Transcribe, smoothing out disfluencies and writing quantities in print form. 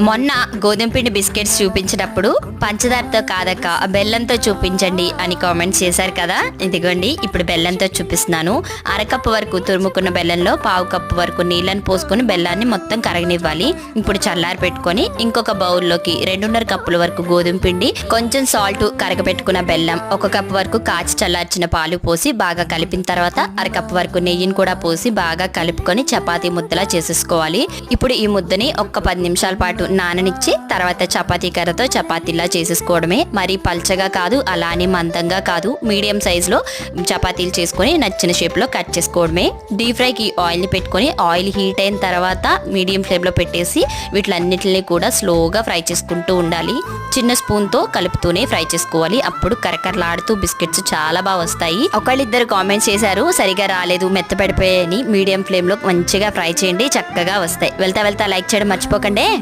మొన్న గోధుమ పిండి బిస్కెట్స్ చూపించినప్పుడు పంచదారతో కాదక్క బెల్లంతో చూపించండి అని కామెంట్స్ చేశారు కదా. ఇదిగోండి ఇప్పుడు బెల్లంతో చూపిస్తున్నాను. అరకప్పు వరకు తురుముకున్న బెల్లంలో పావు కప్పు వరకు నీళ్ళని పోసుకొని బెల్లాన్ని మొత్తం కరగనివ్వాలి. ఇప్పుడు చల్లారి పెట్టుకొని ఇంకొక బౌల్లోకి 2.5 కప్పుల వరకు గోధుమ పిండి, కొంచెం సాల్ట్, కరగబెట్టుకున్న బెల్లం, 1 కప్పు వరకు కాచి చల్లార్చిన పాలు పోసి బాగా కలిపిన తర్వాత అరకప్పు వరకు నెయ్యిని కూడా పోసి బాగా కలుపుకొని చపాతీ ముద్దలా చేసేసుకోవాలి. ఇప్పుడు ఈ ముద్దని ఒక్క 10 నిమిషాల పాటు నాననిచ్చి తర్వాత చపాతీ కర్రతో చపాతీలా చేసేసుకోవడమే. మరి పల్చగా కాదు, అలానే మందంగా కాదు, మీడియం సైజులో చపాతీలు చేసుకొని నచ్చిన షేప్లో కట్ చేసుకోవడమే. డీప్ ఫ్రైకి ఆయిల్ని పెట్టుకొని ఆయిల్ హీట్ అయిన తర్వాత మీడియం ఫ్లేమ్లో పెట్టేసి వీటిలన్నిటిని కూడా స్లోగా ఫ్రై చేసుకుంటూ ఉండాలి. చిన్న స్పూన్తో కలుపుతూనే ఫ్రై చేసుకోవాలి. అప్పుడు కరకరలాడుతూ బిస్కెట్స్ చాలా బాగా వస్తాయి. ఒకళ్ళిద్దరు కామెంట్స్ చేశారు సరిగా రాలేదు, మెత్తపడిపోయాయని. మీడియం ఫ్లేమ్లో మంచిగా ఫ్రై చేయండి, చక్కగా వస్తాయి. వెళ్తా లైక్ చేయడం మర్చిపోకండి.